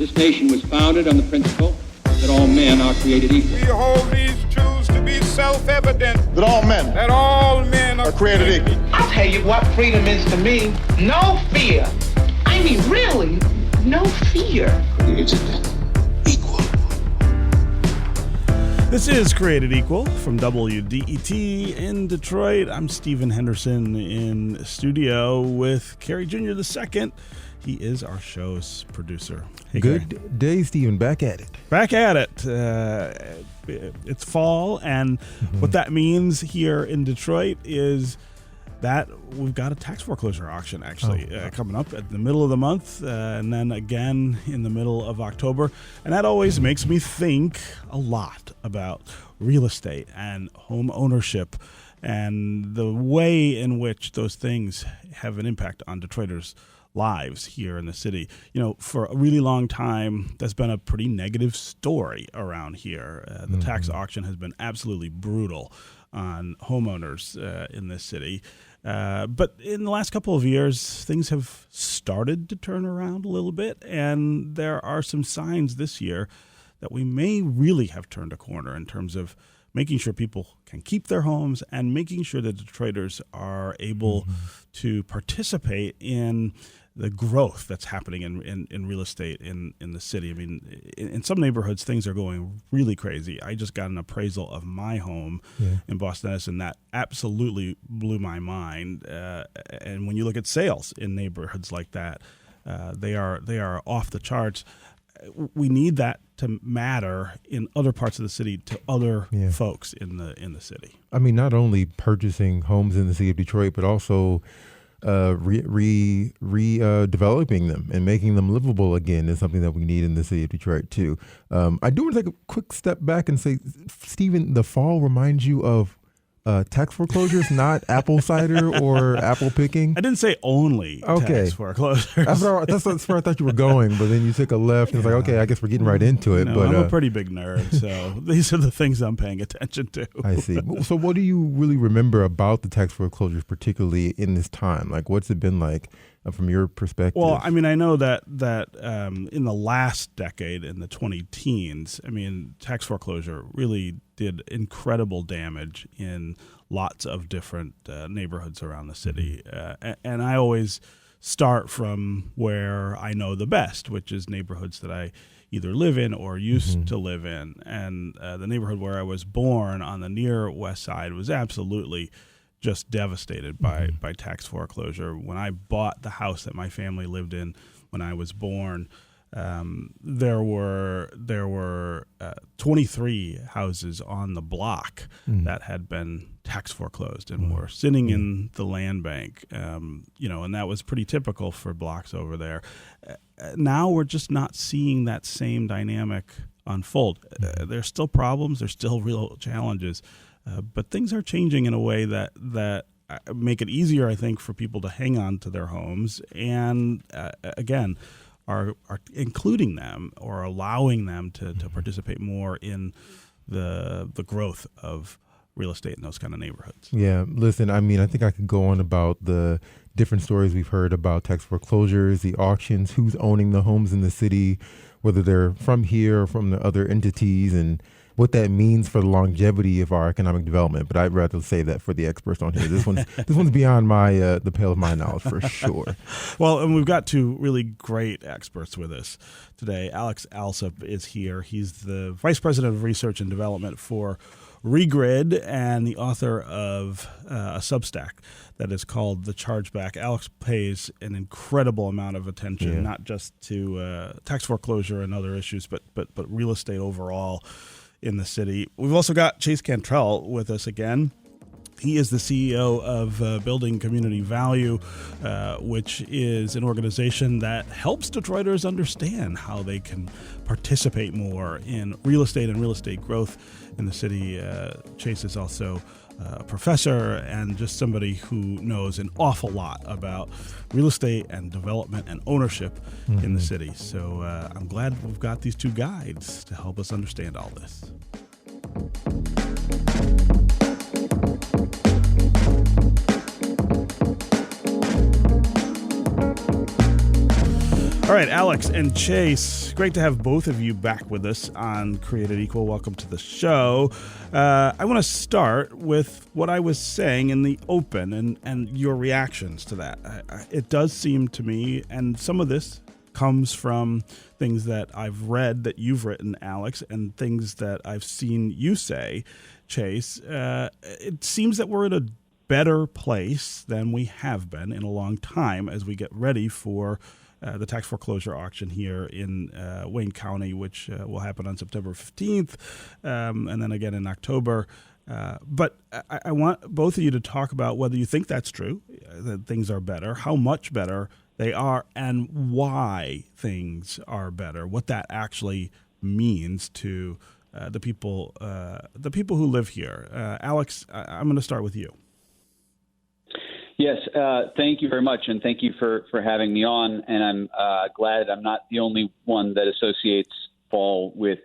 This nation was founded on the principle that all men are created equal. We hold these truths to be self-evident. That all men are created equal. I'll tell you what freedom is to me. No fear. I mean, really, no fear. Created equal. This is Created Equal from WDET in Detroit. I'm Stephen Henderson in studio with Kerry Jr. II. He is our show's producer. Hey, Good Gary. day, Stephen. Back at it. Back at it. It's fall, and what that means here in Detroit is that we've got a tax foreclosure auction actually coming up at the middle of the month, and then again in the middle of October. And that always makes me think a lot about real estate and home ownership and the way in which those things have an impact on Detroiters' lives here in the city. You know, for a really long time, that's been a pretty negative story around here. The tax auction has been absolutely brutal on homeowners in this city. But in the last couple of years, things have started to turn around a little bit, and there are some signs this year that we may really have turned a corner in terms of making sure people can keep their homes and making sure that Detroiters are able to participate in the growth that's happening in real estate in the city. I mean, in some neighborhoods, things are going really crazy. I just got an appraisal of my home in Boston Edison that absolutely blew my mind. And when you look at sales in neighborhoods like that, they are off the charts. We need that to matter in other parts of the city to other folks in the city. I mean, not only purchasing homes in the city of Detroit, but also redeveloping them and making them livable again is something that we need in the city of Detroit too. I do want to take a quick step back and say, Stephen, the fall reminds you of tax foreclosures, not apple cider or apple picking. I didn't say only tax foreclosures. That's where I thought you were going, but then you took a left and it's like, okay, I guess we're getting right into it. No, but I'm a pretty big nerd, so these are the things I'm paying attention to. I see. So what do you really remember about the tax foreclosures, particularly in this time? Like, what's it been like from your perspective? Well, I mean, I know that in the last decade, in the 2010s, I mean, tax foreclosure really did incredible damage in lots of different neighborhoods around the city. And I always start from where I know the best, which is neighborhoods that I either live in or used to live in. And the neighborhood where I was born on the near west side was absolutely just devastated by tax foreclosure. When I bought the house that my family lived in when I was born, there were 23 houses on the block that had been tax foreclosed and were sitting in the land bank, and that was pretty typical for blocks over there. Now we're just not seeing that same dynamic unfold. There's still problems. There's still real challenges. But things are changing in a way that make it easier, I think, for people to hang on to their homes and, again, are including them or allowing them to participate more in the growth of real estate in those kind of neighborhoods. Yeah, listen, I mean, I think I could go on about the different stories we've heard about tax foreclosures, the auctions, who's owning the homes in the city, whether they're from here or from the other entities, and what that means for the longevity of our economic development. But I'd rather say that for the experts on here. This one's beyond my the pale of my knowledge for sure. Well, and we've got two really great experts with us today. Alex Alsup is here. He's the Vice President of Research and Development for Regrid and the author of a Substack that is called The Chargeback. Alex pays an incredible amount of attention, not just to tax foreclosure and other issues, but real estate overall in the city. We've also got Chase Cantrell with us again. He is the CEO of Building Community Value, which is an organization that helps Detroiters understand how they can participate more in real estate and real estate growth in the city. Chase is also a professor and just somebody who knows an awful lot about real estate and development and ownership in the city. So I'm glad we've got these two guides to help us understand all this. All right, Alex and Chase, great to have both of you back with us on Created Equal. Welcome to the show. I want to start with what I was saying in the open and your reactions to that. It does seem to me, and some of this comes from things that I've read that you've written, Alex, and things that I've seen you say, Chase. It seems that we're in a better place than we have been in a long time as we get ready for the tax foreclosure auction here in Wayne County, which will happen on September 15th, and then again in October. But I want both of you to talk about whether you think that's true, that things are better, how much better they are, and why things are better, what that actually means to the people who live here. Alex, I'm going to start with you. Yes, thank you very much, and thank you for having me on. And I'm glad I'm not the only one that associates fall with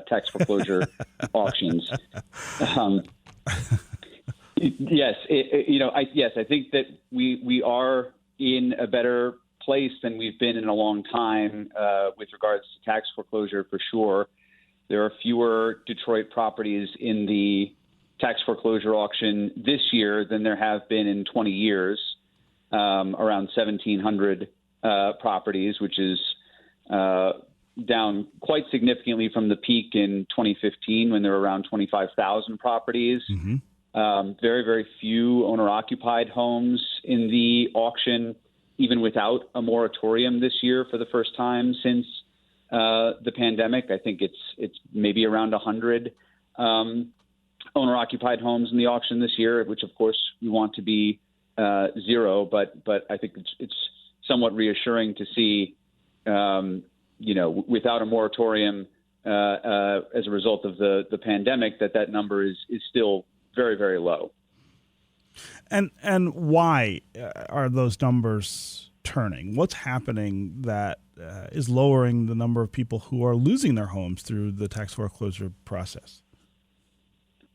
tax foreclosure auctions. Yes, I think that we are in a better place than we've been in a long time with regards to tax foreclosure, for sure. There are fewer Detroit properties in the tax foreclosure auction this year than there have been in 20 years, around 1,700 properties, which is down quite significantly from the peak in 2015 when there were around 25,000 properties. Mm-hmm. Very, very few owner-occupied homes in the auction, even without a moratorium this year for the first time since the pandemic. I think it's maybe around 100 owner-occupied homes in the auction this year, which of course we want to be zero. But I think it's somewhat reassuring to see, without a moratorium as a result of the pandemic, that number is still very, very low. And why are those numbers turning? What's happening that is lowering the number of people who are losing their homes through the tax foreclosure process?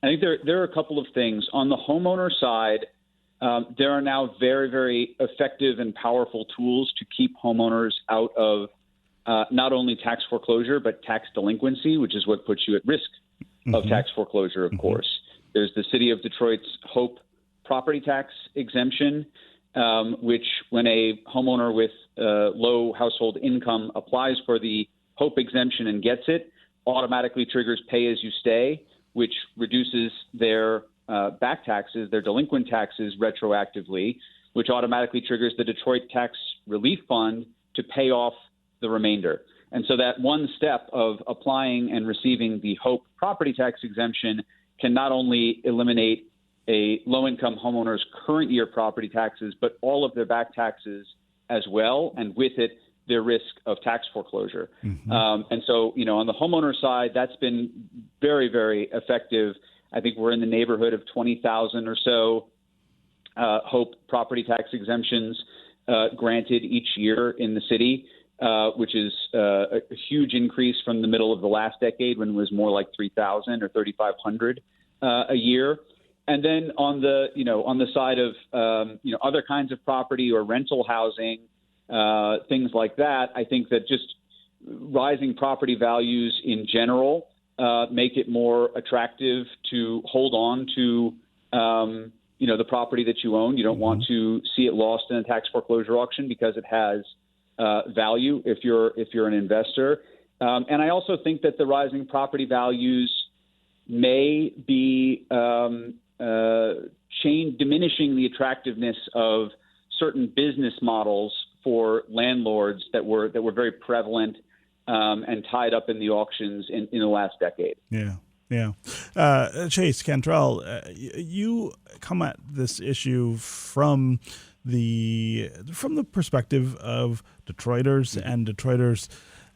I think there are a couple of things. On the homeowner side, there are now very, very effective and powerful tools to keep homeowners out of not only tax foreclosure, but tax delinquency, which is what puts you at risk of tax foreclosure, of course. There's the City of Detroit's HOPE property tax exemption, which when a homeowner with low household income applies for the HOPE exemption and gets it, automatically triggers pay as you stay, which reduces their back taxes, their delinquent taxes retroactively, which automatically triggers the Detroit Tax Relief Fund to pay off the remainder. And so that one step of applying and receiving the HOPE property tax exemption can not only eliminate a low-income homeowner's current year property taxes, but all of their back taxes as well, and with it, their risk of tax foreclosure. Mm-hmm. And so, on the homeowner side, that's been very, very effective. I think we're in the neighborhood of 20,000 or so HOPE property tax exemptions granted each year in the city, which is a huge increase from the middle of the last decade when it was more like 3,000 or 3,500 a year. And then on the side of other kinds of property or rental housing, things like that, I think that just rising property values in general make it more attractive to hold on to the property that you own. You don't want to see it lost in a tax foreclosure auction because it has value if you're an investor. And I also think that the rising property values may be diminishing the attractiveness of certain business models for landlords that were very prevalent and tied up in the auctions in the last decade. Yeah. Chase Cantrell, you come at this issue from the perspective of Detroiters and Detroiters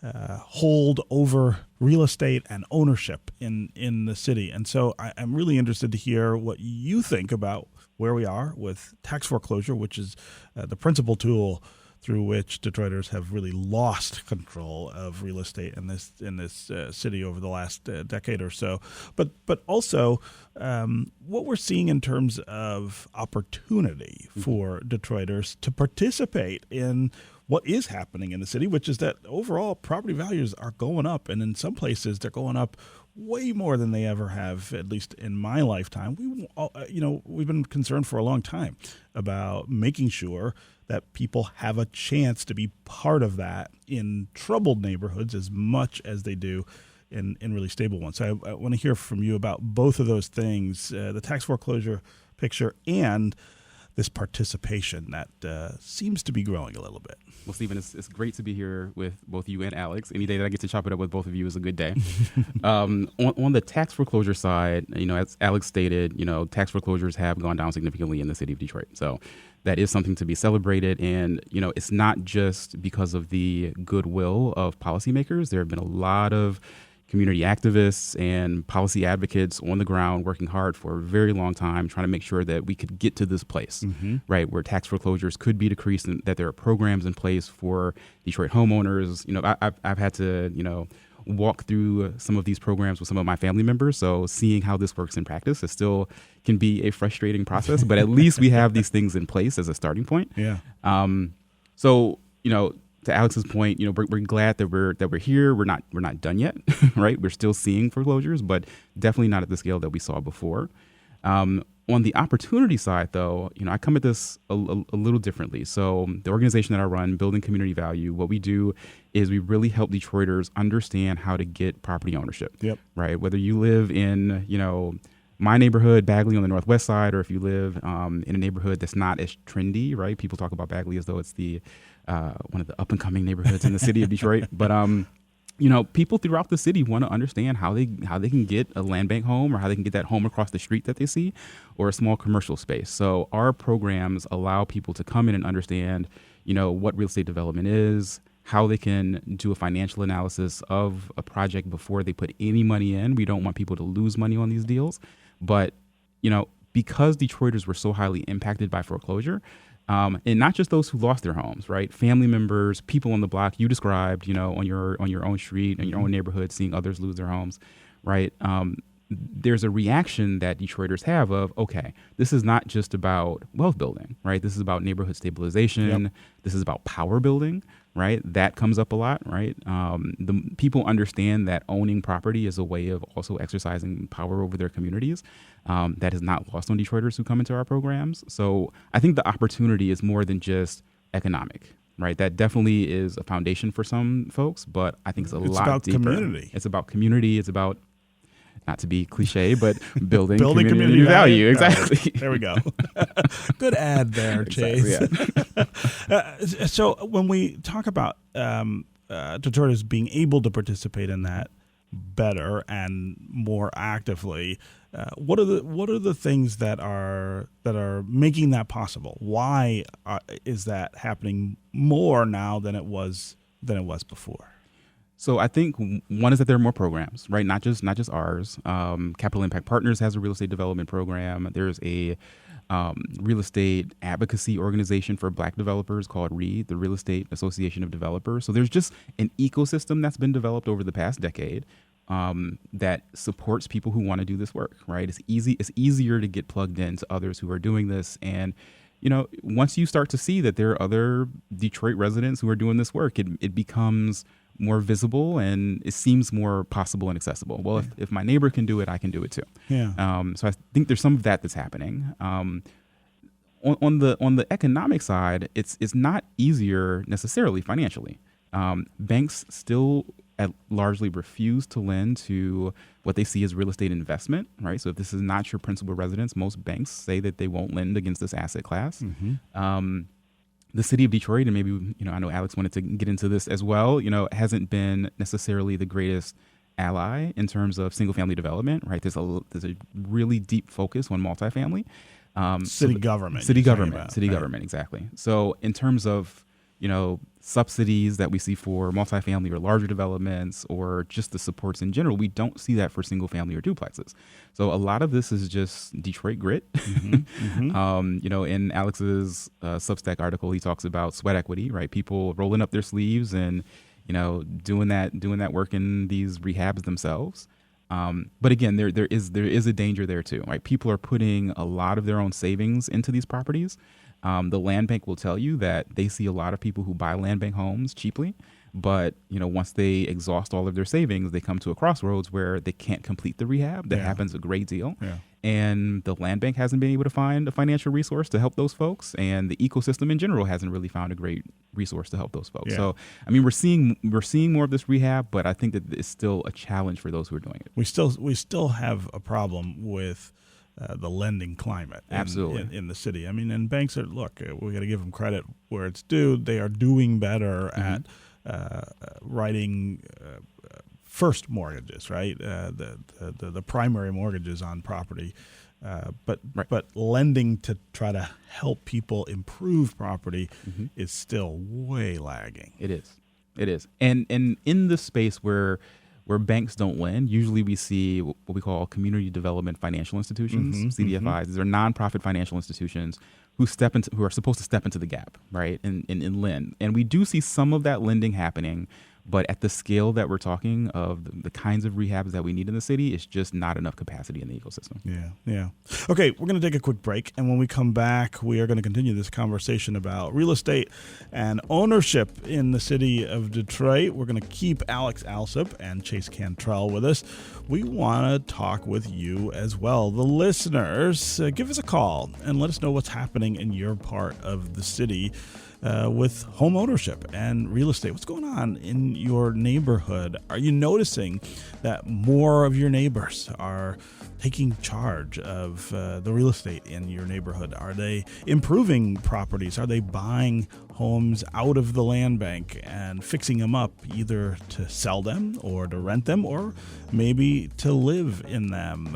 hold over real estate and ownership in the city. And so I'm really interested to hear what you think about where we are with tax foreclosure, which is the principal tool through which Detroiters have really lost control of real estate in this city over the last decade or so. But also what we're seeing in terms of opportunity for Detroiters to participate in what is happening in the city, which is that overall property values are going up, and in some places they're going up way more than they ever have, at least in my lifetime. We've been concerned for a long time about making sure that people have a chance to be part of that in troubled neighborhoods as much as they do in really stable ones. So I want to hear from you about both of those things, the tax foreclosure picture and this participation that seems to be growing a little bit. Well, Stephen, it's great to be here with both you and Alex. Any day that I get to chop it up with both of you is a good day. On the tax foreclosure side, as Alex stated, tax foreclosures have gone down significantly in the city of Detroit. So that is something to be celebrated. And, it's not just because of the goodwill of policymakers. There have been a lot of community activists and policy advocates on the ground working hard for a very long time trying to make sure that we could get to this place, right, where tax foreclosures could be decreased and that there are programs in place for Detroit homeowners. I've had to, walk through some of these programs with some of my family members. So seeing how this works in practice, it still can be a frustrating process, but at least we have these things in place as a starting point. Yeah. To Alex's point, we're glad that we're here. We're not done yet, right? We're still seeing foreclosures, but definitely not at the scale that we saw before. On the opportunity side, though, I come at this a little differently. So the organization that I run, Building Community Value, what we do is we really help Detroiters understand how to get property ownership. Yep. Right. Whether you live in my neighborhood, Bagley, on the northwest side, or if you live in a neighborhood that's not as trendy, right? People talk about Bagley as though it's the one of the up and coming neighborhoods in the city of Detroit. But people throughout the city want to understand how they can get a land bank home, or how they can get that home across the street that they see, or a small commercial space. So our programs allow people to come in and understand, what real estate development is, how they can do a financial analysis of a project before they put any money in. We don't want people to lose money on these deals. But, because Detroiters were so highly impacted by foreclosure, and not just those who lost their homes, right? Family members, people on the block you described, on your own street, in your own neighborhood, seeing others lose their homes, right? There's a reaction that Detroiters have of, okay, this is not just about wealth building, right? This is about neighborhood stabilization. Yep. This is about power building, right? That comes up a lot, right? The people understand that owning property is a way of also exercising power over their communities. That is not lost on Detroiters who come into our programs. So I think the opportunity is more than just economic, right? That definitely is a foundation for some folks, but I think it's lot about deeper. Community. It's about community. It's about, not to be cliche, but building community value. Exactly. There we go. Good ad there, Chase. Exactly, yeah. So when we talk about Detroiters being able to participate in that better and more actively, what are the things that are making that possible? Why is that happening more now than it was before? So I think one is that there are more programs, right? Not just ours. Capital Impact Partners has a real estate development program. There's a real estate advocacy organization for Black developers called REID, the Real Estate Association of Developers. So there's just an ecosystem that's been developed over the past decade that supports people who want to do this work, right? It's easier to get plugged into others who are doing this. And once you start to see that there are other Detroit residents who are doing this work, it becomes more visible and it seems more possible and accessible. Well, if my neighbor can do it, I can do it too. Yeah. So I think there's some of that's happening. On the economic side, it's not easier necessarily financially. Banks still largely refuse to lend to what they see as real estate investment, right? So if this is not your principal residence, most banks say that they won't lend against this asset class. Mm-hmm. The city of Detroit, and maybe, I know Alex wanted to get into this as well, hasn't been necessarily the greatest ally in terms of single family development, right? There's a really deep focus on multifamily. City government, exactly. So in terms of, subsidies that we see for multifamily or larger developments or just the supports in general, we don't see that for single family or duplexes. So a lot of this is just Detroit grit. Mm-hmm. Mm-hmm. In Alex's Substack article, he talks about sweat equity, right? People rolling up their sleeves and, doing that work in these rehabs themselves. But again, there is a danger there too, right? People are putting a lot of their own savings into these properties. The land bank will tell you that they see a lot of people who buy land bank homes cheaply, but once they exhaust all of their savings, they come to a crossroads where they can't complete the rehab. That happens a great deal. Yeah. And the land bank hasn't been able to find a financial resource to help those folks, and the ecosystem in general hasn't really found a great resource to help those folks. Yeah. So, I mean, we're seeing more of this rehab, but I think that it's still a challenge for those who are doing it. We still have a problem with the lending climate Absolutely. in the city. I mean, and banks we got to give them credit where it's due. They are doing better at writing first mortgages, right? The primary mortgages on property, but lending to try to help people improve property is still way lagging. It is, and in the space where banks don't lend, usually we see what we call community development financial institutions, CDFIs. These are nonprofit financial institutions who are supposed to step into the gap, right, and lend. And we do see some of that lending happening, but at the scale that we're talking of the kinds of rehabs that we need in the city, it's just not enough capacity in the ecosystem. Yeah. Okay, we're going to take a quick break, and when we come back, we are going to continue this conversation about real estate and ownership in the city of Detroit. We're going to keep Alex Alsup and Chase Cantrell with us. We want to talk with you as well, the listeners. Give us a call and let us know what's happening in your part of the city with home ownership and real estate. What's going on in your neighborhood? Are you noticing that more of your neighbors are taking charge of the real estate in your neighborhood? Are they improving properties? Are they buying homes out of the land bank and fixing them up, either to sell them or to rent them or maybe to live in them?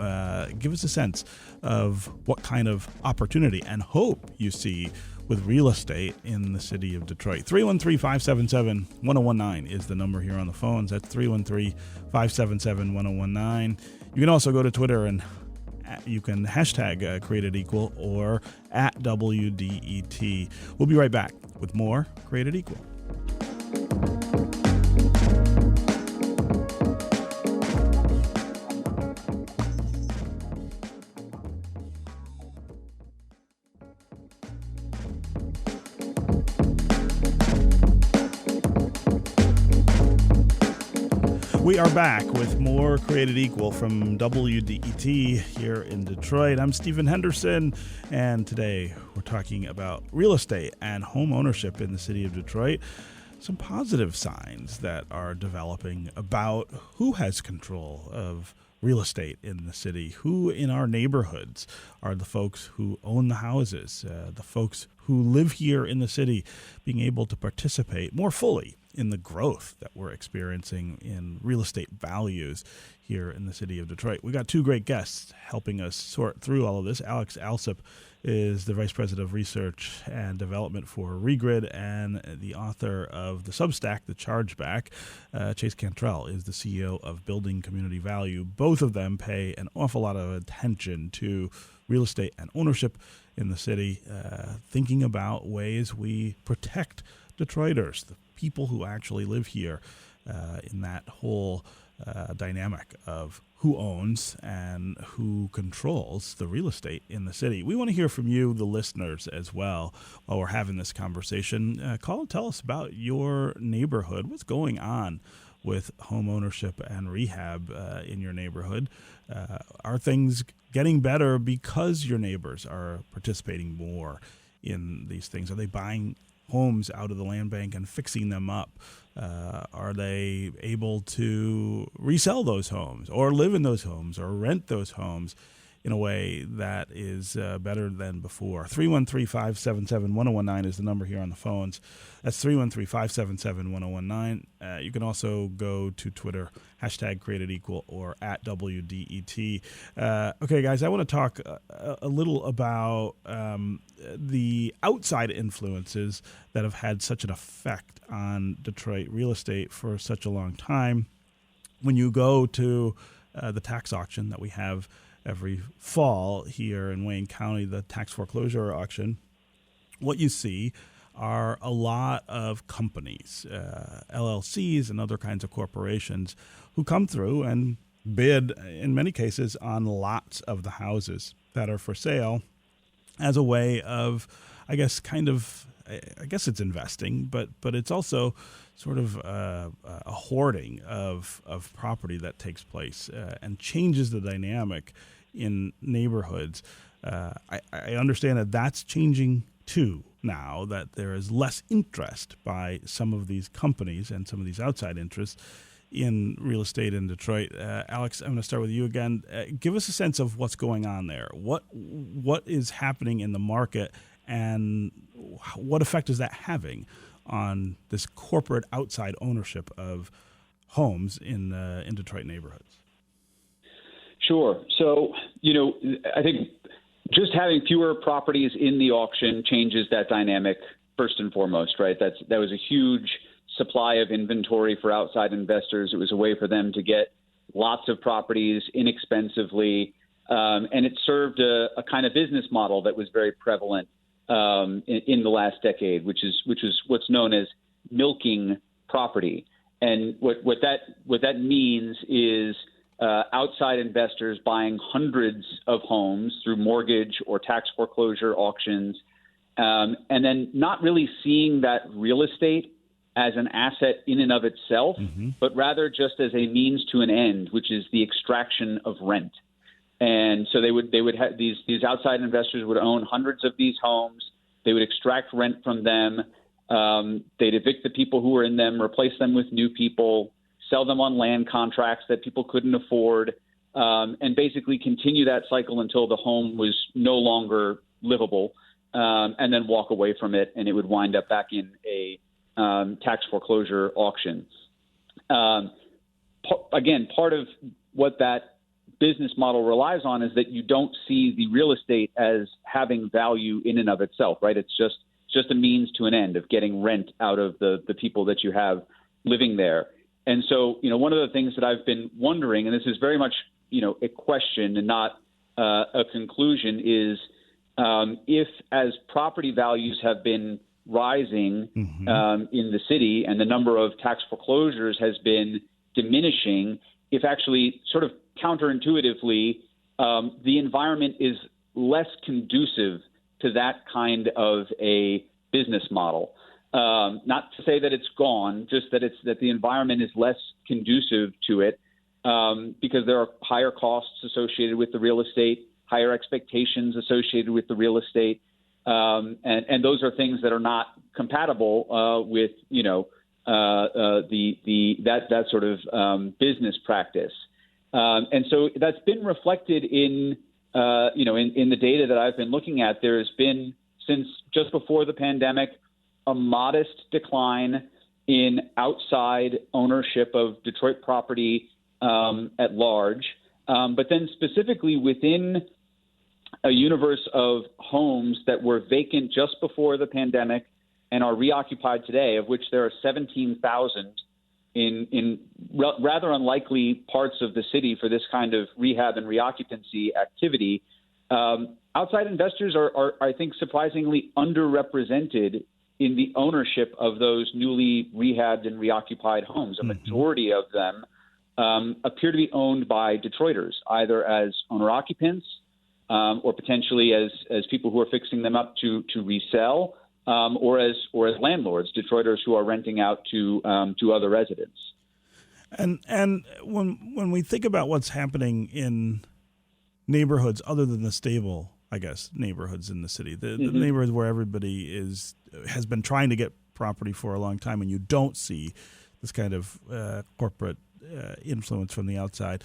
Give us a sense of what kind of opportunity and hope you see with real estate in the city of Detroit. 313-577-1019 is the number here on the phones. That's 313-577-1019. You can also go to Twitter and you can hashtag Created Equal or at WDET. We'll be right back with more Created Equal. We are back with more Created Equal from WDET here in Detroit. I'm Stephen Henderson, and today we're talking about real estate and home ownership in the city of Detroit. Some positive signs that are developing about who has control of real estate in the city, who in our neighborhoods are the folks who own the houses, the folks who live here in the city being able to participate more fully in the growth that we're experiencing in real estate values here in the city of Detroit. We got two great guests helping us sort through all of this. Alex Alsup is the Vice President of Research and Development for Regrid and the author of the Substack, the Chargeback. Chase Cantrell is the CEO of Building Community Value. Both of them pay an awful lot of attention to real estate and ownership in the city, thinking about ways we protect Detroiters, the people who actually live here, in that whole dynamic of who owns and who controls the real estate in the city. We want to hear from you, the listeners, as well, while we're having this conversation. Call and tell us about your neighborhood. What's going on with home ownership and rehab in your neighborhood? Are things getting better because your neighbors are participating more in these things? Are they buying homes out of the land bank and fixing them up? Are they able to resell those homes or live in those homes or rent those homes in a way that is better than before? 313-577-1019 is the number here on the phones. That's 313-577-1019. You can also go to Twitter, hashtag Created Equal or at WDET. Okay, guys, I want to talk a little about the outside influences that have had such an effect on Detroit real estate for such a long time. When you go to the tax auction that we have every fall here in Wayne County, the tax foreclosure auction, what you see are a lot of companies, LLCs and other kinds of corporations who come through and bid, in many cases, on lots of the houses that are for sale as a way of I guess, kind of, I guess it's investing, but it's also sort of a hoarding of property that takes place and changes the dynamic in neighborhoods. I understand that that's changing too now, that there is less interest by some of these companies and some of these outside interests in real estate in Detroit. Alex, I'm going to start with you again. Give us a sense of what's going on there. What is happening in the market, and what effect is that having on this corporate outside ownership of homes in Detroit neighborhoods? Sure. So, I think just having fewer properties in the auction changes that dynamic first and foremost, right? That was a huge supply of inventory for outside investors. It was a way for them to get lots of properties inexpensively, and it served a kind of business model that was very prevalent in the last decade, which is what's known as milking property. And what that means is outside investors buying hundreds of homes through mortgage or tax foreclosure auctions, and then not really seeing that real estate as an asset in and of itself, but rather just as a means to an end, which is the extraction of rent. And so they would have these outside investors would own hundreds of these homes. They would extract rent from them. They'd evict the people who were in them, replace them with new people, sell them on land contracts that people couldn't afford, and basically continue that cycle until the home was no longer livable, and then walk away from it, and it would wind up back in a tax foreclosure auction. Again, part of what that business model relies on is that you don't see the real estate as having value in and of itself, right? It's just a means to an end of getting rent out of the people that you have living there. And so, one of the things that I've been wondering, and this is very much, a question and not a conclusion, is if as property values have been rising in the city and the number of tax foreclosures has been diminishing, if actually sort of counterintuitively the environment is less conducive to that kind of a business model. Not to say that it's gone, just that the environment is less conducive to it because there are higher costs associated with the real estate, higher expectations associated with the real estate. And those are things that are not compatible with, that sort of business practice. And so that's been reflected in the data that I've been looking at. There has been, since just before the pandemic, a modest decline in outside ownership of Detroit property at large. But then specifically within a universe of homes that were vacant just before the pandemic and are reoccupied today, of which there are 17,000 in rather unlikely parts of the city for this kind of rehab and reoccupancy activity. Outside investors are, I think, surprisingly underrepresented in the ownership of those newly rehabbed and reoccupied homes. A majority of them appear to be owned by Detroiters, either as owner-occupants or potentially as people who are fixing them up to resell, or as landlords, Detroiters who are renting out to other residents. And when we think about what's happening in neighborhoods other than the stable, I guess, neighborhoods in the city, the neighborhoods where everybody has been trying to get property for a long time, and you don't see this kind of corporate influence from the outside.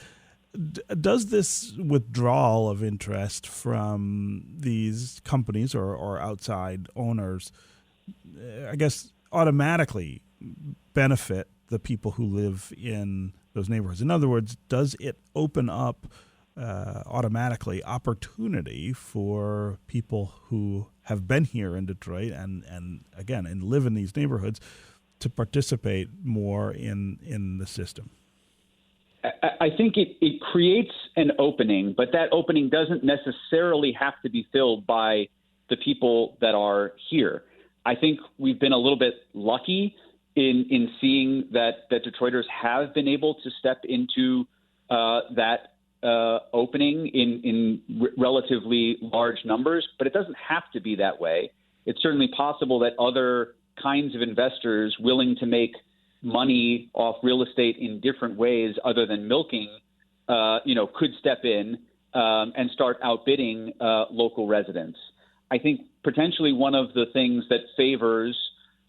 Does this withdrawal of interest from these companies or outside owners, I guess, automatically benefit the people who live in those neighborhoods? In other words, does it open up automatically opportunity for people who have been here in Detroit and again, and live in these neighborhoods to participate more in the system? I think it creates an opening, but that opening doesn't necessarily have to be filled by the people that are here. I think we've been a little bit lucky in seeing that Detroiters have been able to step into that opening in relatively large numbers, but it doesn't have to be that way. it's certainly possible that other kinds of investors willing to make money off real estate in different ways other than milking, could step in and start outbidding local residents. I think potentially one of the things that favors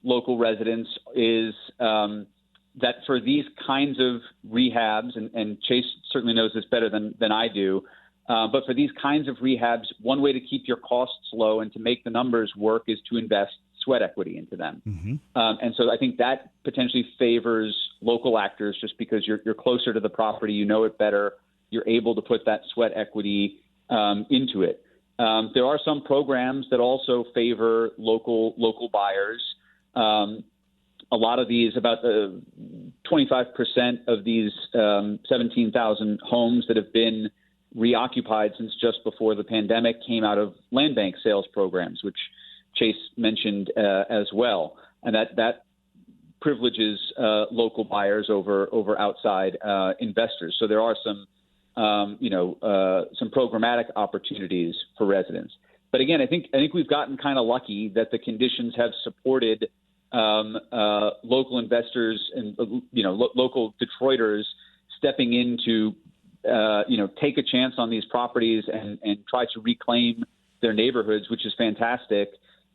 local residents is that for these kinds of rehabs, and Chase certainly knows this better than I do, but for these kinds of rehabs, one way to keep your costs low and to make the numbers work is to invest sweat equity into them. Mm-hmm. And so I think that potentially favors local actors just because you're closer to the property, you know it better, you're able to put that sweat equity into it. There are some programs that also favor local buyers. A lot of these, about 25% of these 17,000 homes that have been reoccupied since just before the pandemic came out of land bank sales programs, which Chase mentioned as well. And that privileges local buyers over outside investors. So there are some programmatic opportunities for residents. But again, I think we've gotten kind of lucky that the conditions have supported local investors and local Detroiters stepping in to take a chance on these properties and try to reclaim their neighborhoods, which is fantastic.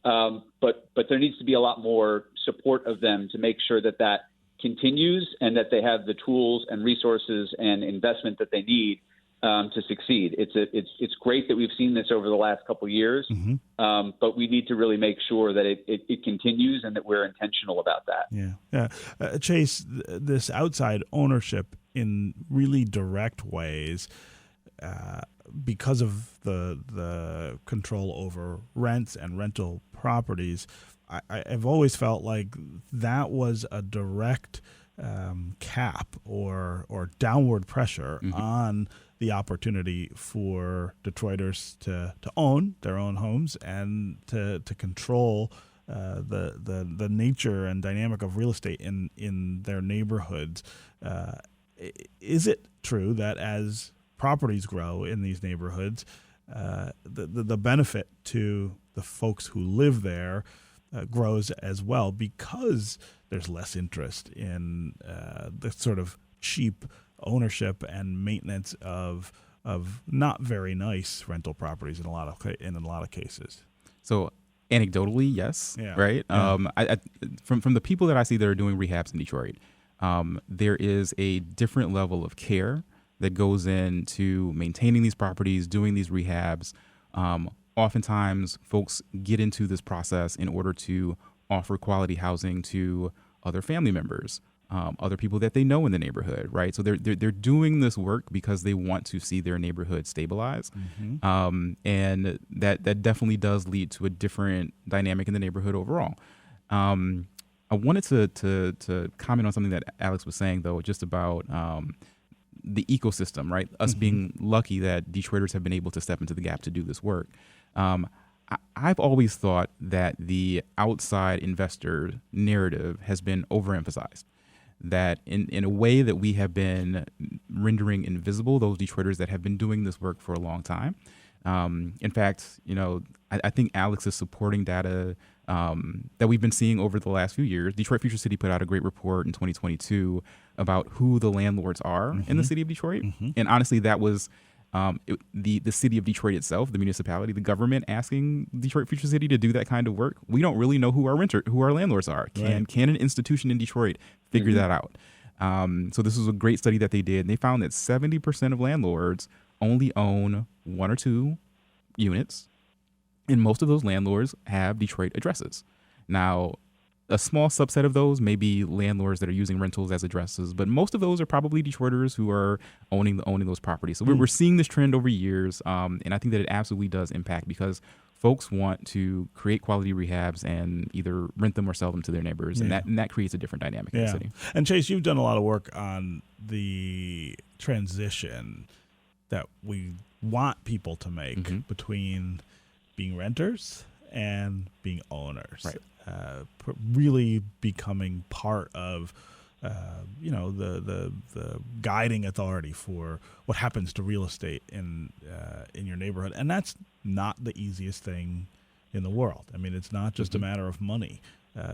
But there needs to be a lot more support of them to make sure that continues and that they have the tools and resources and investment that they need to succeed. It's great that we've seen this over the last couple of years, Mm-hmm. but we need to really make sure that it continues and that we're intentional about that. Yeah. Chase, this outside ownership in really direct ways, because of the control over rents and rental properties, I've always felt like that was a direct cap or downward pressure Mm-hmm. on the opportunity for Detroiters to own their own homes and to control the nature and dynamic of real estate in their neighborhoods. Is it true that as properties grow in these neighborhoods, the benefit to the folks who live there grows as well because there's less interest in the sort of cheap ownership and maintenance of not very nice rental properties in a lot of cases? So anecdotally, yes, Yeah. right. Yeah. From the people that I see that are doing rehabs in Detroit, there is a different level of care that goes into maintaining these properties, doing these rehabs. Oftentimes, folks get into this process in order to offer quality housing to other family members, other people that they know in the neighborhood, right? So they're doing this work because they want to see their neighborhood stabilize, and that definitely does lead to a different dynamic in the neighborhood overall. I wanted to comment on something that Alex was saying, though, just about the ecosystem, right? Us being lucky that Detroiters have been able to step into the gap to do this work. I've always thought that the outside investor narrative has been overemphasized, that in a way that we have been rendering invisible those Detroiters that have been doing this work for a long time. In fact, I think Alex is supporting data that we've been seeing over the last few years. Detroit Future City put out a great report in 2022 about who the landlords are in the city of Detroit. And honestly, that was the city of Detroit itself, the municipality, the government asking Detroit Future City to do that kind of work. We don't really know who our landlords are. Can an institution in Detroit figure that out? So this was a great study that they did. And they found that 70% of landlords only own one or two units, and most of those landlords have Detroit addresses. Now, a small subset of those may be landlords that are using rentals as addresses, but most of those are probably Detroiters who are owning those properties. So we're seeing this trend over years, and I think that it absolutely does impact because folks want to create quality rehabs and either rent them or sell them to their neighbors, and that creates a different dynamic in the city. And Chase, you've done a lot of work on the transition that we want people to make between being renters and being owners. Right. Really becoming part of the guiding authority for what happens to real estate in your neighborhood, and that's not the easiest thing in the world. I mean, it's not just a matter of money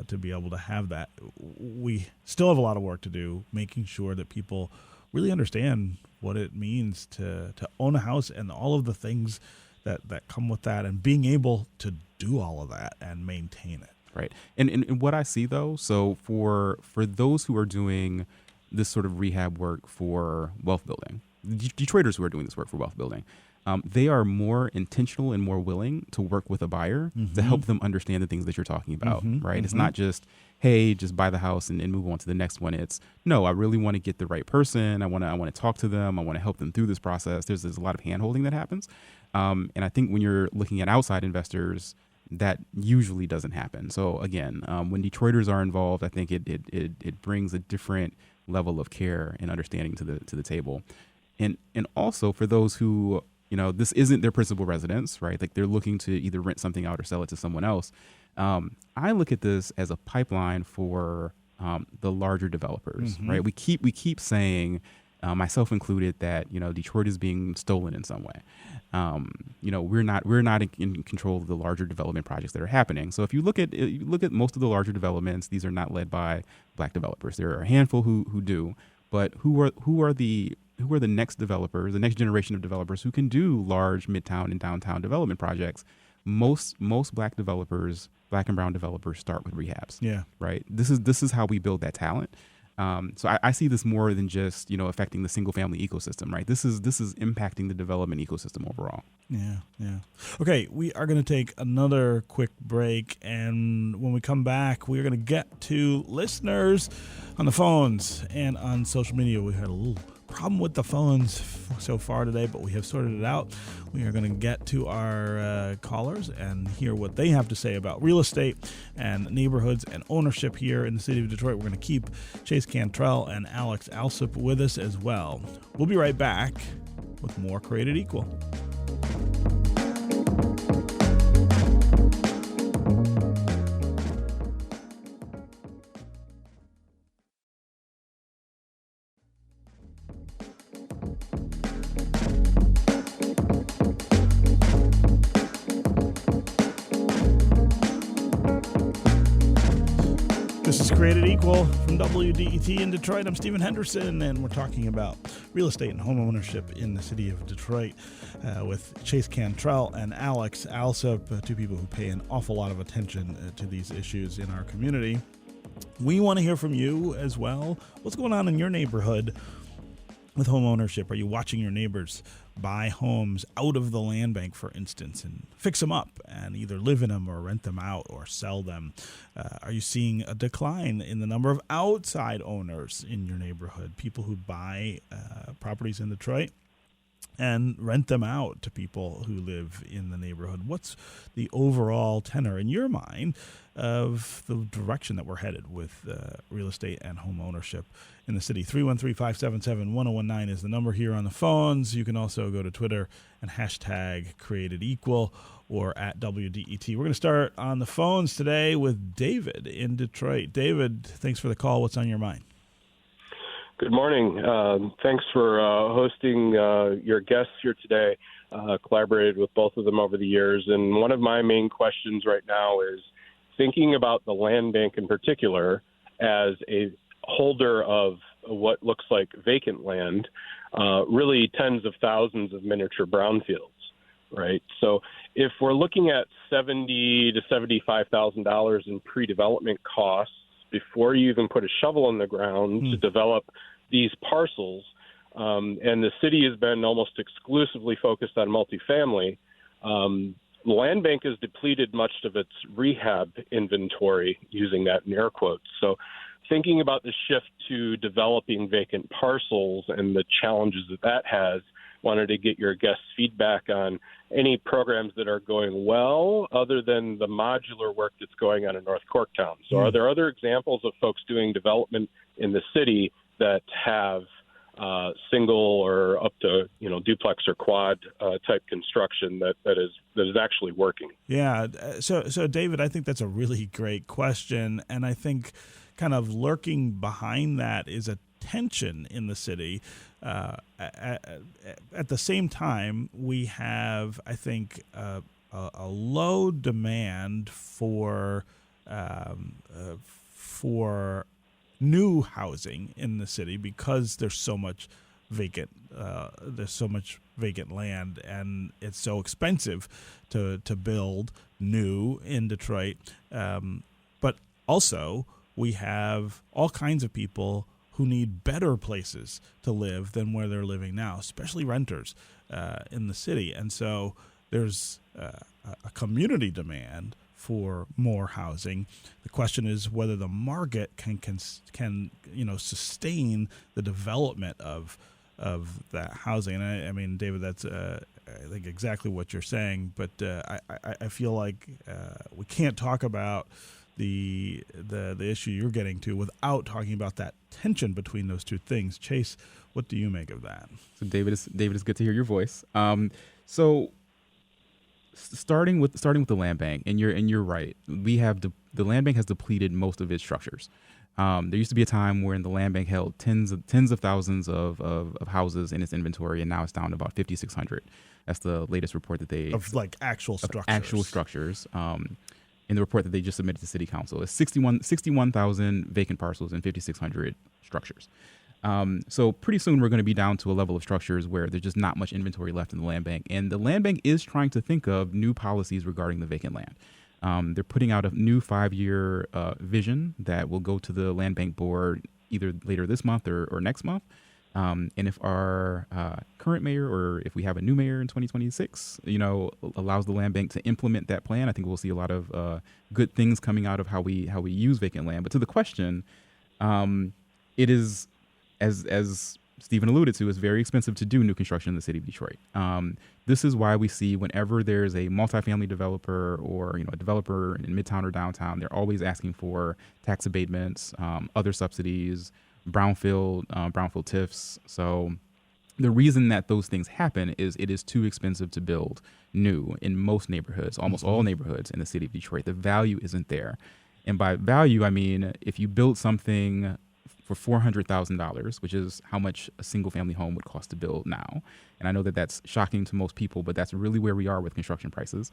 to be able to have that. We still have a lot of work to do, making sure that people really understand what it means to own a house and all of the things that come with that, and being able to do all of that and maintain it. Right. And what I see, though, so for those who are doing this sort of rehab work for wealth building, Detroiters who are doing this work for wealth building, they are more intentional and more willing to work with a buyer to help them understand the things that you're talking about, right? It's not just, hey, just buy the house and move on to the next one. It's, no, I really want to get the right person. I want to talk to them. I want to help them through this process. There's a lot of hand-holding that happens. And I think when you're looking at outside investors, that usually doesn't happen. So again, when Detroiters are involved, I think it brings a different level of care and understanding to the table. And also for those who, this isn't their principal residence, right? Like they're looking to either rent something out or sell it to someone else. I look at this as a pipeline for the larger developers, right? We keep saying, myself included, that Detroit is being stolen in some way. We're not in control of the larger development projects that are happening. So if you look at most of the larger developments, these are not led by Black developers. There are a handful who do, but who are the next developers, the next generation of developers who can do large midtown and downtown development projects? Most Black developers, Black and brown developers, start with rehabs. Yeah. Right. This is how we build that talent. So I see this more than just affecting the single family ecosystem, right? This is impacting the development ecosystem overall. Yeah. Okay, we are going to take another quick break, and when we come back, we're going to get to listeners on the phones and on social media. We had a little problem with the phones so far today, but we have sorted it out. We are going to get to our callers and hear what they have to say about real estate and neighborhoods and ownership here in the city of Detroit. We're going to keep Chase Cantrell and Alex Alsup with us as well. We'll be right back with more Created Equal. Created Equal from WDET in Detroit. I'm Stephen Henderson, and we're talking about real estate and home ownership in the city of Detroit with Chase Cantrell and Alex Alsup, two people who pay an awful lot of attention to these issues in our community. We want to hear from you as well. What's going on in your neighborhood with home ownership? Are you watching your neighbors buy homes out of the land bank, for instance, and fix them up and either live in them or rent them out or sell them? Are you seeing a decline in the number of outside owners in your neighborhood, people who buy properties in Detroit and rent them out to people who live in the neighborhood? What's the overall tenor in your mind of the direction that we're headed with real estate and home ownership in the city? 313-577-1019 is the number here on the phones. You can also go to Twitter and hashtag Created Equal or at WDET. We're going to start on the phones today with David in Detroit. David, thanks for the call. What's on your mind? Good morning. Thanks for hosting your guests here today. Collaborated with both of them over the years. And one of my main questions right now is thinking about the land bank in particular as a holder of what looks like vacant land, really tens of thousands of miniature brownfields, right? So if we're looking at $70,000 to $75,000 in pre-development costs before you even put a shovel in the ground to develop these parcels, and the city has been almost exclusively focused on multifamily, the land bank has depleted much of its rehab inventory, using that in air quotes. So thinking about the shift to developing vacant parcels and the challenges that has, wanted to get your guests' feedback on any programs that are going well other than the modular work that's going on in North Corktown. So are there other examples of folks doing development in the city that have single or up to duplex or quad type construction that is actually working? Yeah. So David, I think that's a really great question, and I think kind of lurking behind that is a tension in the city. At the same time, we have, I think, low demand for new housing in the city because there's so much vacant land, and it's so expensive to build new in Detroit. But also we have all kinds of people who need better places to live than where they're living now, especially renters in the city. And so there's a community demand for more housing. The question is whether the market can sustain the development of that housing. And I mean, David, that's I think exactly what you're saying. But I feel like we can't talk about the issue you're getting to without talking about that tension between those two things. Chase, what do you make of that? So David, is good to hear your voice. So starting with the land bank, and you're right. We have the land bank has depleted most of its structures. There used to be a time when the land bank held tens of thousands of houses in its inventory, and now it's down to about 5,600. That's the latest report that they of like actual structures. Actual structures. In the report that they just submitted to City Council, is 61,000 vacant parcels and 5,600 structures. So pretty soon we're going to be down to a level of structures where there's just not much inventory left in the land bank. And the land bank is trying to think of new policies regarding the vacant land. They're putting out a new 5-year vision that will go to the land bank board either later this month or next month. And if our current mayor, or if we have a new mayor in 2026, allows the land bank to implement that plan, I think we'll see a lot of good things coming out of how we use vacant land. But to the question, it is, as Stephen alluded to, is very expensive to do new construction in the city of Detroit. This is why we see whenever there's a multifamily developer or a developer in Midtown or downtown, they're always asking for tax abatements, other subsidies, brownfield TIFs. So the reason that those things happen is it is too expensive to build new in most neighborhoods, almost all neighborhoods in the city of Detroit. The value isn't there. And by value, I mean, if you build something for $400,000, which is how much a single family home would cost to build now. And I know that that's shocking to most people, but that's really where we are with construction prices.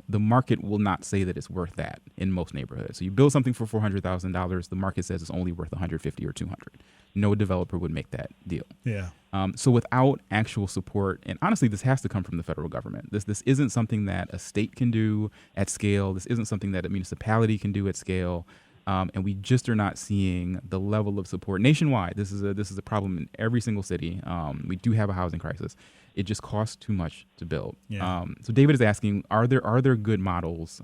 The market will not say that it's worth that in most neighborhoods. So you build something for $400,000, the market says it's only worth $150 or $200. No developer would make that deal. Yeah. So without actual support, and honestly, this has to come from the federal government. This isn't something that a state can do at scale. This isn't something that a municipality can do at scale. And we just are not seeing the level of support nationwide. This is a problem in every single city. We do have a housing crisis. It just costs too much to build. Yeah. So David is asking, are there good models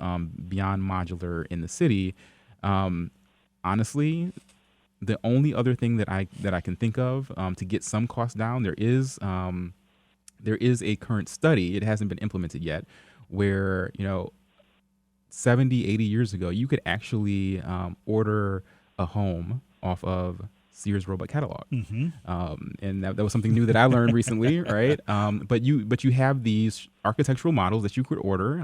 beyond modular in the city? Honestly, the only other thing that I can think of to get some costs down, there is a current study. It hasn't been implemented yet, where 70, 80 years ago, you could actually order a home off of Sears Roebuck catalog. Mm-hmm. And that was something new that I learned recently, right? But you have these architectural models that you could order,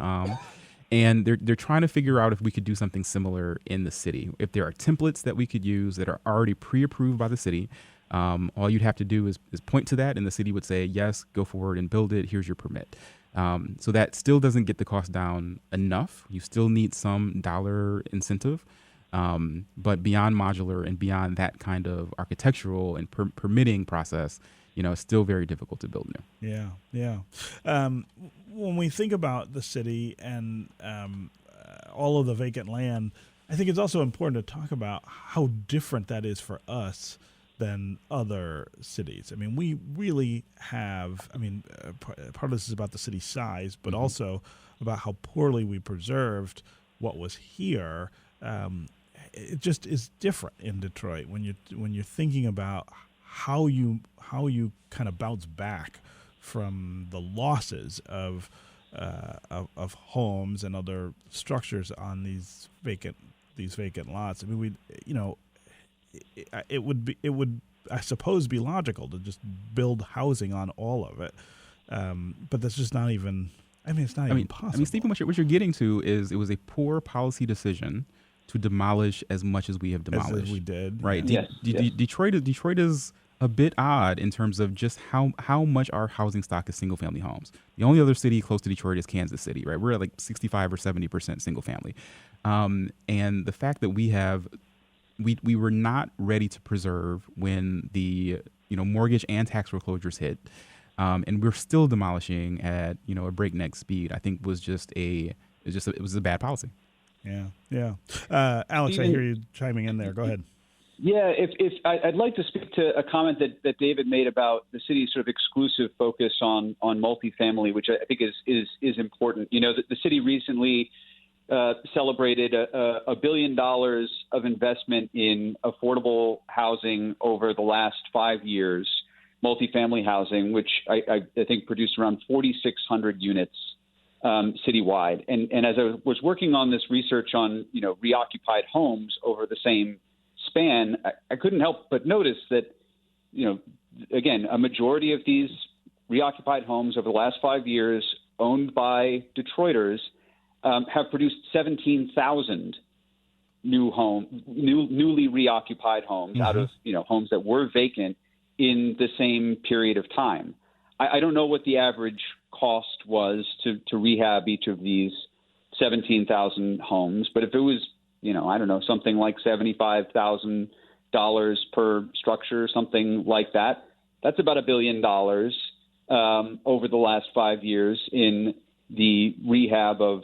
and they're trying to figure out if we could do something similar in the city. If there are templates that we could use that are already pre-approved by the city, all you'd have to do is point to that, and the city would say, yes, go forward and build it. Here's your permit. So that still doesn't get the cost down enough. You still need some dollar incentive. But beyond modular and beyond that kind of architectural and permitting process, it's still very difficult to build new. Yeah. When we think about the city and all of the vacant land, I think it's also important to talk about how different that is for us than other cities. I mean, we really have, part of this is about the city size, but also about how poorly we preserved what was here. It just is different in Detroit when you're thinking about how you kind of bounce back from the losses of homes and other structures on these vacant lots. I mean, it would I suppose be logical to just build housing on all of it, but that's just not even. It's not even possible. Stephen, what you're getting to is it was a poor policy decision to demolish as much as we have demolished. As we did, right? Yes. Detroit is a bit odd in terms of just how much our housing stock is single family homes. The only other city close to Detroit is Kansas City, right? We're at like 65 or 70% single family. And the fact that we were not ready to preserve when the mortgage and tax foreclosures hit, and we're still demolishing at a breakneck speed, I think was it was a bad policy. Yeah. Alex, I hear you chiming in there. Go ahead. Yeah, if I'd like to speak to a comment that David made about the city's sort of exclusive focus on multifamily, which I think is important. The city recently celebrated $1 billion of investment in affordable housing over the last 5 years, multifamily housing, which I think produced around 4,600 units citywide. And as I was working on this research on reoccupied homes over the same span, I couldn't help but notice that, again, a majority of these reoccupied homes over the last 5 years owned by Detroiters have produced 17,000 newly reoccupied homes out of homes that were vacant in the same period of time. I don't know what the average cost was to rehab each of these 17,000 homes, but if it was something like $75,000 per structure, something like that. That's about $1 billion over the last 5 years in the rehab of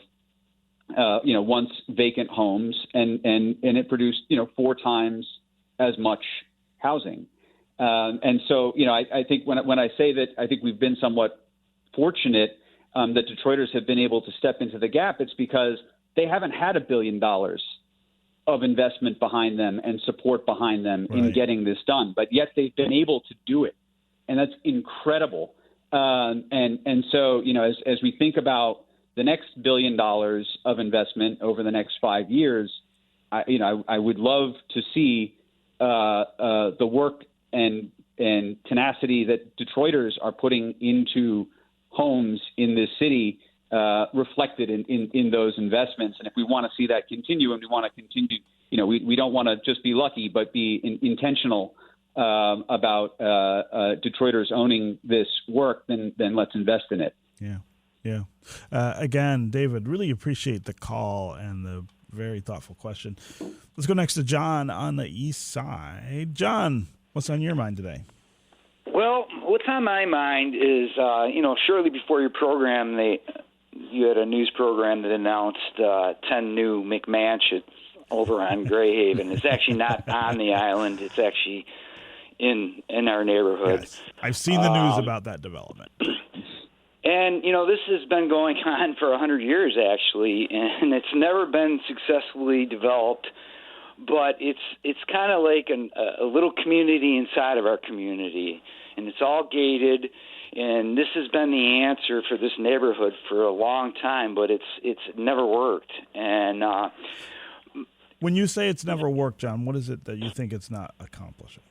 once vacant homes, and it produced 4 times as much housing. And so I think when I say that I think we've been somewhat fortunate that Detroiters have been able to step into the gap, it's because they haven't had $1 billion of investment behind them and support behind them in getting this done, but yet they've been able to do it, and that's incredible. And so as we think about the next $1 billion of investment over the next 5 years, I would love to see the work and tenacity that Detroiters are putting into homes in this city reflected in those investments. And if we want to see that continue, and we want to continue, we don't want to just be lucky, but be intentional about Detroiters owning this work, then let's invest in it. Yeah. Again, David, really appreciate the call and the very thoughtful question. Let's go next to John on the east side. John, what's on your mind today? Well, what's on my mind is, shortly before your program, you had a news program that announced 10 new McMansions over on Greyhaven. It's actually not on the island. It's actually in our neighborhood. Yes. I've seen the news about that development. And, this has been going on for 100 years, actually, and it's never been successfully developed. But it's kind of like a little community inside of our community, and it's all gated. And this has been the answer for this neighborhood for a long time, but it's never worked. And when you say it's never worked, John, what is it that you think it's not accomplishing?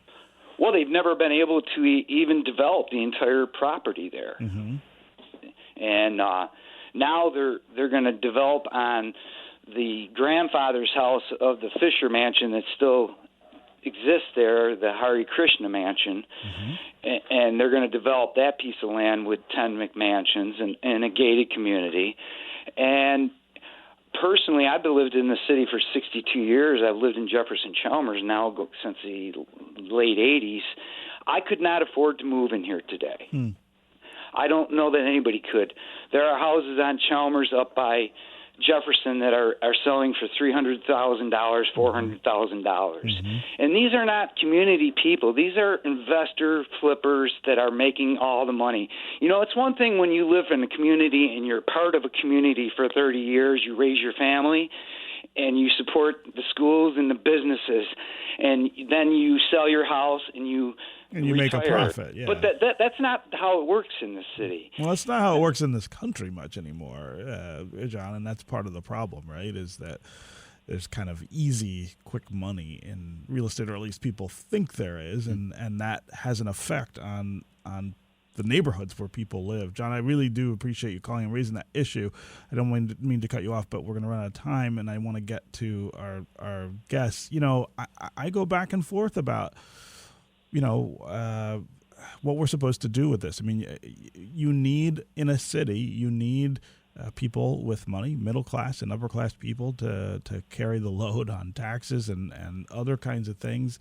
Well, they've never been able to even develop the entire property there. Mm-hmm. And now they're going to develop on the grandfather's house of the Fisher Mansion that still exists there, the Hare Krishna Mansion, and they're going to develop that piece of land with 10 McMansions and a gated community. And personally, I've lived in the city for 62 years. I've lived in Jefferson Chalmers now since the late 80s. I could not afford to move in here today. I don't know that anybody could. There are houses on Chalmers up by Jefferson that are selling for $300,000, $400,000. And these are not community people. These are investor flippers that are making all the money. It's one thing when you live in a community and you're part of a community for 30 years, you raise your family, and you support the schools and the businesses, and then you sell your house and you make a profit. Yeah. But that's not how it works in this city. Well, that's not how it works in this country much anymore, John, and that's part of the problem, right, is that there's kind of easy, quick money in real estate, or at least people think there is, and that has an effect on the neighborhoods where people live. John, I really do appreciate you calling and raising that issue. I don't mean to cut you off, but we're going to run out of time, and I want to get to our guests. I go back and forth about what we're supposed to do with this. I mean, you need, in a city, you need people with money, middle class and upper class people to carry the load on taxes and other kinds of things.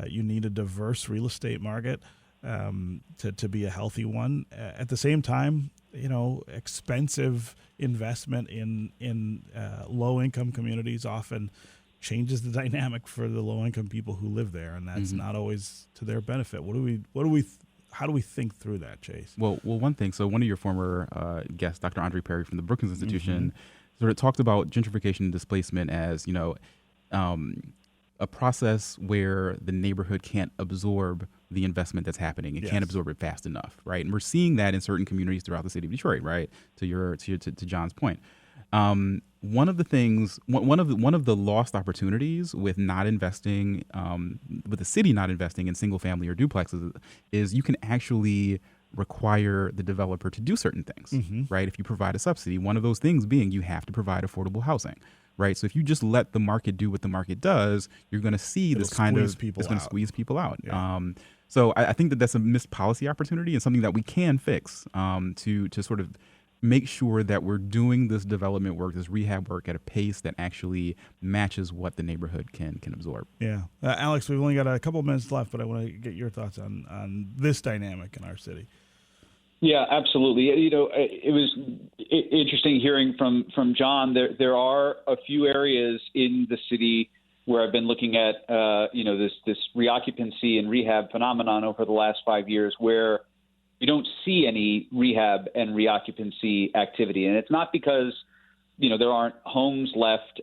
You need a diverse real estate market to be a healthy one. At the same time, expensive investment in low-income communities often changes the dynamic for the low-income people who live there, and that's not always to their benefit. How do we think through that, Chase? Well, one thing. So one of your former guests, Dr. Andre Perry from the Brookings Institution, sort of talked about gentrification and displacement as a process where the neighborhood can't absorb the investment that's happening. It can't absorb it fast enough, right? And we're seeing that in certain communities throughout the city of Detroit, right? To John's point. One of the lost opportunities with not investing, with the city not investing in single family or duplexes, is you can actually require the developer to do certain things, right? If you provide a subsidy, one of those things being you have to provide affordable housing, right? So if you just let the market do what the market does, you're going to see it's going to squeeze people out. Yeah. So I think that's a missed policy opportunity and something that we can fix to sort of make sure that we're doing this development work, this rehab work at a pace that actually matches what the neighborhood can absorb. Yeah. Alex, we've only got a couple of minutes left, but I want to get your thoughts on this dynamic in our city. Yeah, absolutely. It was interesting hearing from John. There are a few areas in the city where I've been looking at, this reoccupancy and rehab phenomenon over the last 5 years where you don't see any rehab and reoccupancy activity. And it's not because, there aren't homes left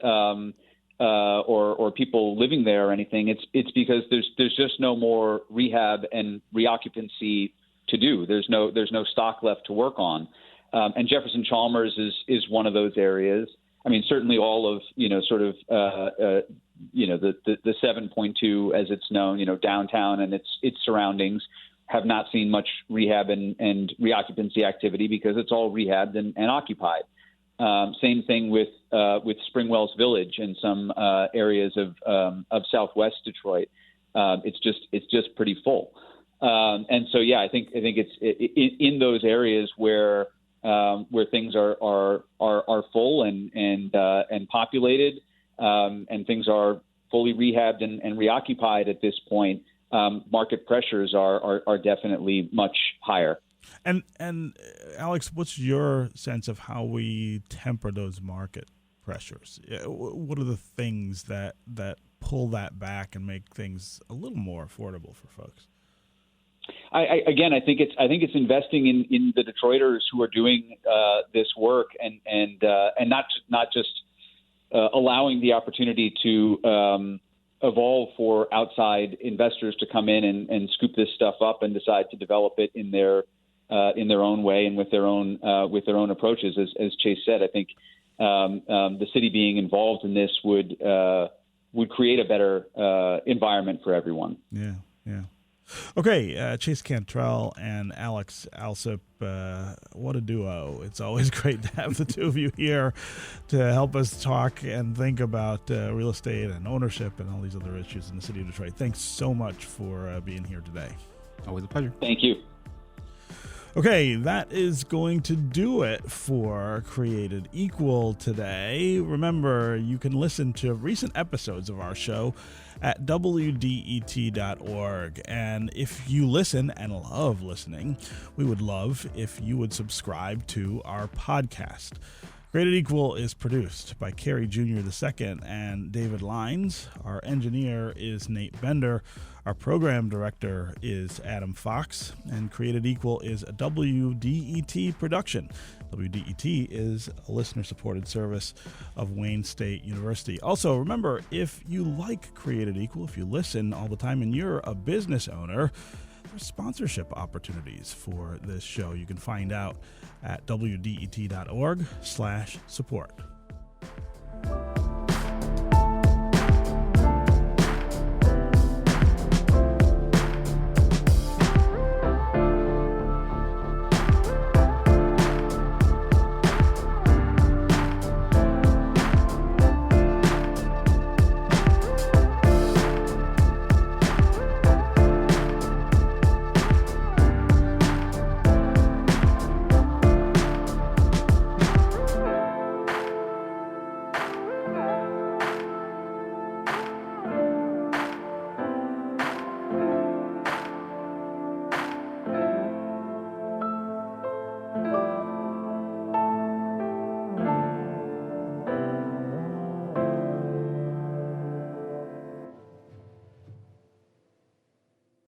or people living there or anything. It's because there's just no more rehab and reoccupancy to do. There's no stock left to work on. And Jefferson Chalmers is one of those areas. I mean, certainly all of, the 7.2 as it's known, downtown and its surroundings have not seen much rehab and reoccupancy activity because it's all rehabbed and occupied. Same thing with Springwells Village and some areas of Southwest Detroit. It's just pretty full. And so, I think it's in those areas where things are full and populated, and things are fully rehabbed and reoccupied at this point. Market pressures are definitely much higher. And Alex, what's your sense of how we temper those market pressures? What are the things that pull that back and make things a little more affordable for folks? I think it's investing in the Detroiters who are doing this work and not just allowing the opportunity to evolve for outside investors to come in and scoop this stuff up and decide to develop it in their own way and with their own approaches. As Chase said, I think the city being involved in this would create a better environment for everyone. Yeah. Okay, Chase Cantrell and Alex Alsup, what a duo. It's always great to have the two of you here to help us talk and think about real estate and ownership and all these other issues in the city of Detroit. Thanks so much for being here today. Always a pleasure. Thank you. Okay, that is going to do it for Created Equal today. Remember, you can listen to recent episodes of our show at wdet.org. And if you listen and love listening, we would love if you would subscribe to our podcast. Created Equal is produced by Carrie Jr. II and David Lines. Our engineer is Nate Bender. Our program director is Adam Fox. And Created Equal is a WDET production. WDET is a listener-supported service of Wayne State University. Also, remember, if you like Created Equal, if you listen all the time and you're a business owner, there's sponsorship opportunities for this show. You can find out at wdet.org/support.